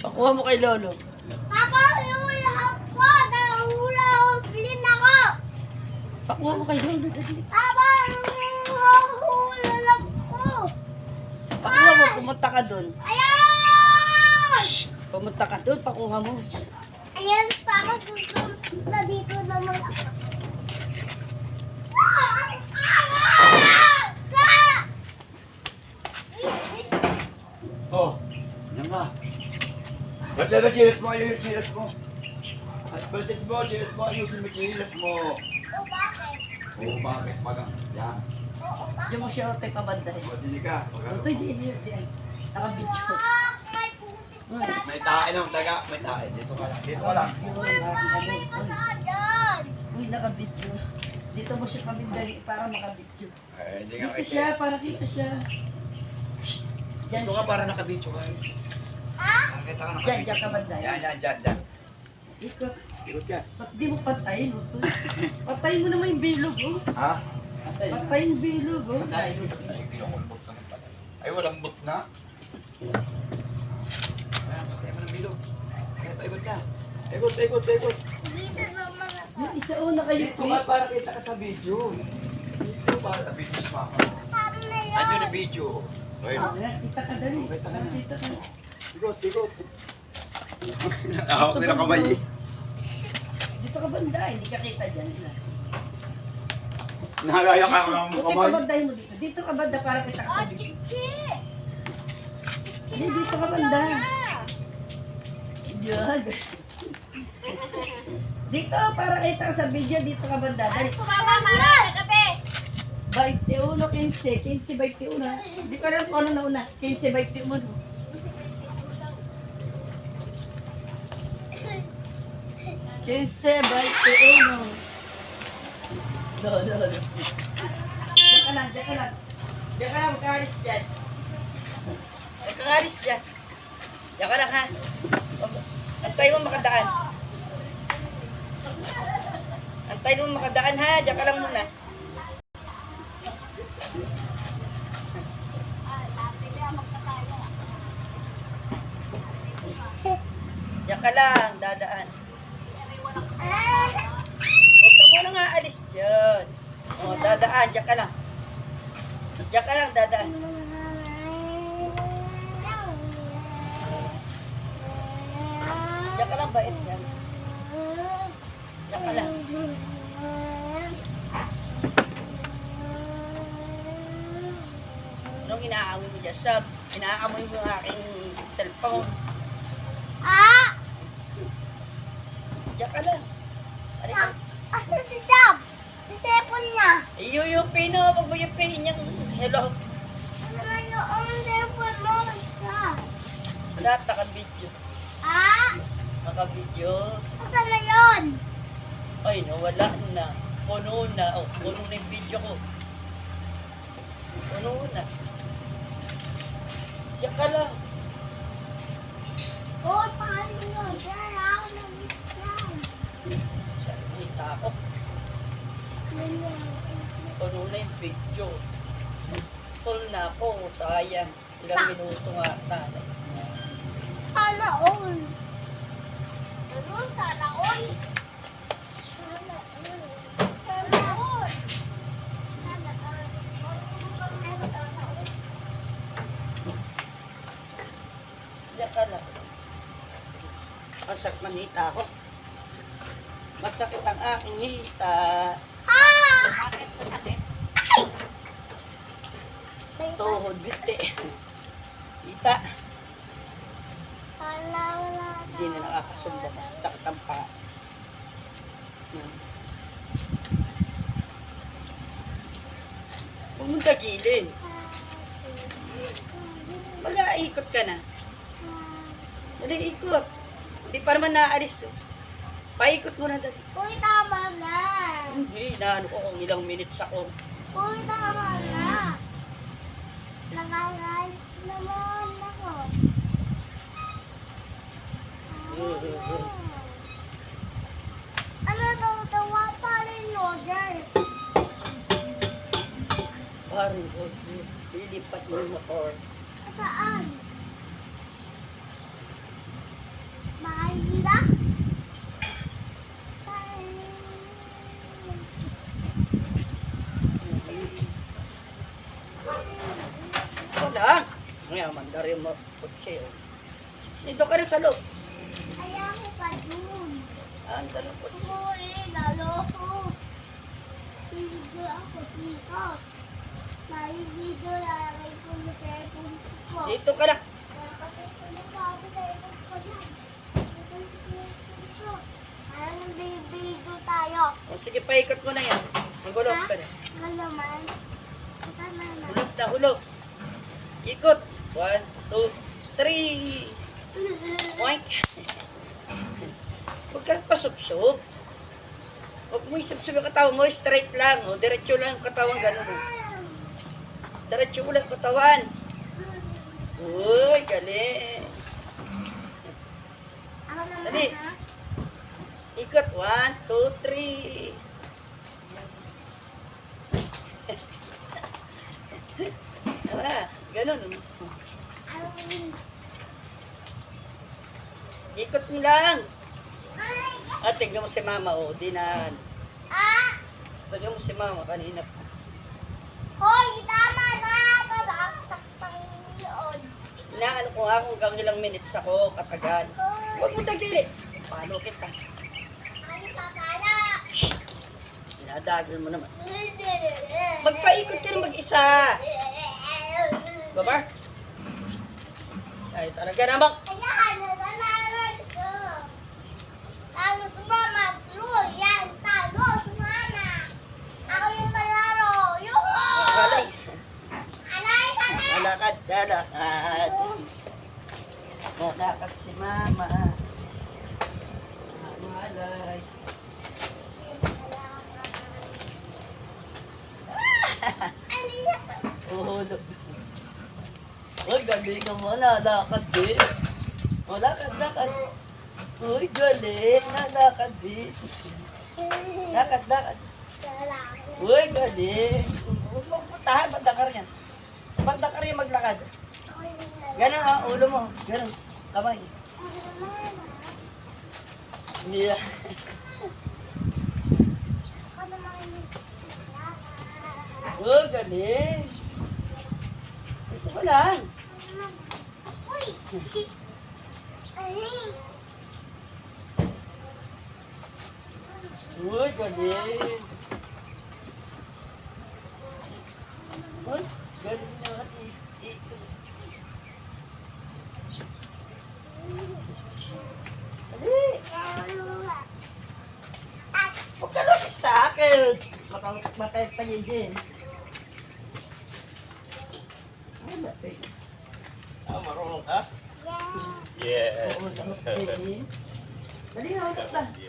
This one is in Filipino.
Pakuha mo kay Lolo. Papa, hula ako! Nahula ako! Pakuha mo kay Lolo. Dali. Papa, hula ako! Pakuha mo, pumunta ka doon. Ayan! Pumunta ka doon, pakuha mo. Ayan, Papa, susunod na dito naman ako. Oh, yan nga. Ba't na chilas mo? Ayun yung chilas mo. At balit mo, chilas mo. Ayusin mo chilas mo. O, bakit? Oo, bakit? Magang, yan. Oo, bakit? Yung mo siya tayo pabanday. O, dili ka. Ito, hindi. Nakabidyo. Wak, may putik ka. May tae na, taga. May tae. Dito ka lang. Dito ka lang. Uy, may masajan. Uy, nakabidyo. Dito mo siya pabanday para makabidyo. Ay, hindi nga Dito siya, para kita siya. Diyan Dito ka para nakabidyo ka. Ah? Nakakita ka Diyan, nakabidyo. diyan ka banday. Yan. Ikot. Ikot ka. Ba't di mo patayin mo to? Patayin mo naman yung bilog, oh. Ha? Patayin yung bilog, oh. Ay, kinukulbot naman pala. Ay, walang bot na. Ayan, patay mo ng bilog. Ayan, ikot ka. Ikot. Dito naman ako. Yung isa, oh, nakayo. Dito ka para kita ka sa video. Dito para sa video sa mama. Sabi na yun. Ano na video? Ayun. Ayan, kita ka dali. Para kita ka. Ikot. Nakahawak nila kamay. Dito ka banda, hindi ka kita dyan. Nakagaya ka ng Buti kamay. ka banday mo dito. Dito ka banda para kita ka Oh, sa video. chichi. Hindi, dito ka banda. Yan. Dito, para kita ka sa video, dito ka banda. Dali. Tumama, mama. Kape. 21, 15. 15, 21. Hindi ko alam kung ano na una. 15, 21. 15, 21. No. Diyan ka lang. Diyan ka lang, magkakaris dyan. Magkakaris dyan. Diyan ka lang, ha? Antay mo makadaan. Antay mo makadaan, ha? Diyan ka lang muna. Diyan ka lang, dadaan. Huwag ka muna nga alis dyan. O, dadaan, diyan ka lang. Diyan ka lang, dadaan. Diyan ka lang, bait dyan. Diyan ka lang. Anong inaamoy mo dyan? Sab, inaamoy mo yung aking cellphone. Ah! Diyan ka lang. Ano ka? Ano si Sab? Si Sepon niya. Iyuyupi no, wag mo yupiin yung hello. Ano na yung Sepon mo? Sab? Snap, naka-video. Ah? Naka-video. Saan na yun? Ay, nawala na. Puno na. Oh, puno na yung video ko. Puno na. Diyan ka lang. Oh, paano yun? Kaya ako nag-miss yan. Sabi ko, ako. Puno na yung video. Full na ako. Sayang. Ilang minuto nga sana. Sana all. Ano? Sana all? Sana all. Sana all. Sana all. Sana all. Diyan ka lang. Masakit man hita ako. Masakit ang aking hita. Ah! Tuhod, biti. Hita. Wala. Hindi na nakakasumba. Masakit ang paa. Pumunta gilid. Mag-aikot ka na. Dali, ikot. Hindi pa naman naalis. Oh. Paikot mo na dali. Uy, tama na. Hindi, naano ko kung ilang minutes ako. Uy, tama na. Nangangal naman ako. Ano daw, tawa pa rin, Roger? Paring kotse. Lilipat mo yung motor. Saan? Mahal Wala. Ngayon, mandari mo kotse. Oh. Dito ka rin sa loob. Kaya ko pa dun. Ang dalawang kotse. Uy, naloko. Video ako dito. May video lalagay ko na cellphone ko. Dito ka na. Lalagay ko na sa ako cellphone ko yan. Lalagay ko na cellphone ko. Parang video tayo. O sige, paikot mo na yan. Magulog ka na. Ano naman? Ito naman. Hulog na, hulog. Ikot. 1, 2, 3. Oink. Huwag kang pasubsob. Huwag mo isubsob yung katawan mo. Straight lang. O, diretso lang yung katawan. Ganun. O. Diretso mo lang yung katawan. Uy, galing. Ako naman, Dali. ha? Ikot. 1, 2, 3. Ah, ganun. O. Ikot mo lang. At tingnan mo si mama. O, dinan. Tingnan mo si mama kanina pa. Hoy, tama na! Babaksak pang yun. Inaano ko nga kung hanggang ilang minutes ako katagal. Huwag mo tagili. Palo kita. Ay, papala! Dinadagil mo naman. Magpaikot ka na mag-isa. Babar? Ay, talaga namang. Ayan, nananan ko. Tapos mama, yan, tapos mama. Ako yung malaro. Yuhu! Alay. Alay, alay! Lalakad, lalakad. Lalakad si mama. Alay. Ano yan? Uhulog. Uy, galing ka mo. Lalakad din. O, lakad, lakad. Uy, galing. Lalakad din. Lakad, lakad. Uy, galing. Huwag mo putahan. Bandakar yan. Bandakar yan maglakad. Ganon ha, ulo mo. Ganon. Kamay. Yeah. Oh, galing. Ito ko lang. Uy! Ay! Uy, galing. Uy, galing na ito. Dali. Huwag ka lapit sa akin. Matay tayo din. Ay, lapit. Marunong ka? Yeah! Yes. Oo, lapit din. Dali na, ulit na.